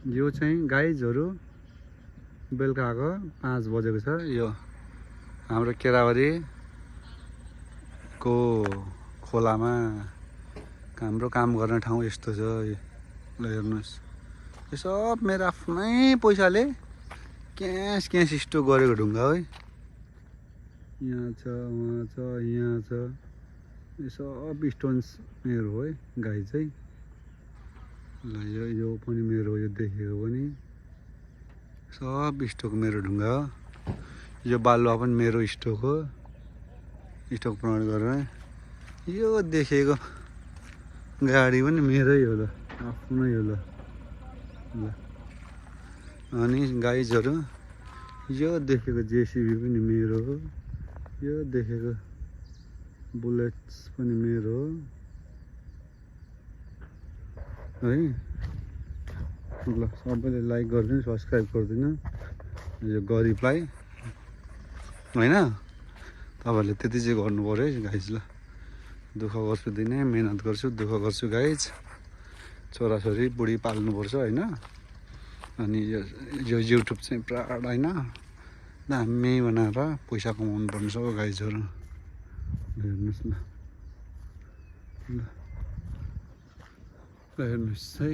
यो चाहिँ गाइजहरू बेलुकाको 5 बजेको छ। यो हाम्रो केराबारीको खोलामा हाम्रो काम गर्ने ठाउँ यस्तो छ। ल हेर्नुहोस्, यो सब मेरो आफ्नै पैसाले क्यास स्टोक गरेको ढुङ्गा है। यहाँ छ, वहाँ छ, यहाँ छ, यो सब स्टोन्स मेरो हो है गाई चाहिँ। ल यो पनि मेरो हो, यो देखेको पनि सब स्टोक मेरो ढुङ्गा हो। यो बालुवा पनि मेरो स्टोक हो, स्टोक प्रमाण गरेर। यो देखेको गाडी पनि मेरै हो, ल आफ्नै हो। ल अनि गाइजहरू यो देखेको जेसिबी पनि मेरो हो, यो देखेको बुलेट्स पनि मेरो हो है। ल सबैले लाइक गरिदिनु, सब्सक्राइब गरिदिनु यो गरिबलाई होइन। तपाईँहरूले त्यति चाहिँ गर्नु पऱ्यो है गाइज। ल दुःख गर्छु दिने, मेहनत गर्छु, दुःख गर्छु गाइज। छोराछोरी बुढी पाल्नुपर्छ होइन। अनि यो युट्युब चाहिँ प्राड होइन, दामी बनाएर पैसा कमाउनु पर्छ हो गाइजहरू। हेर्नुहोस् ल हेर्नुहोस् है।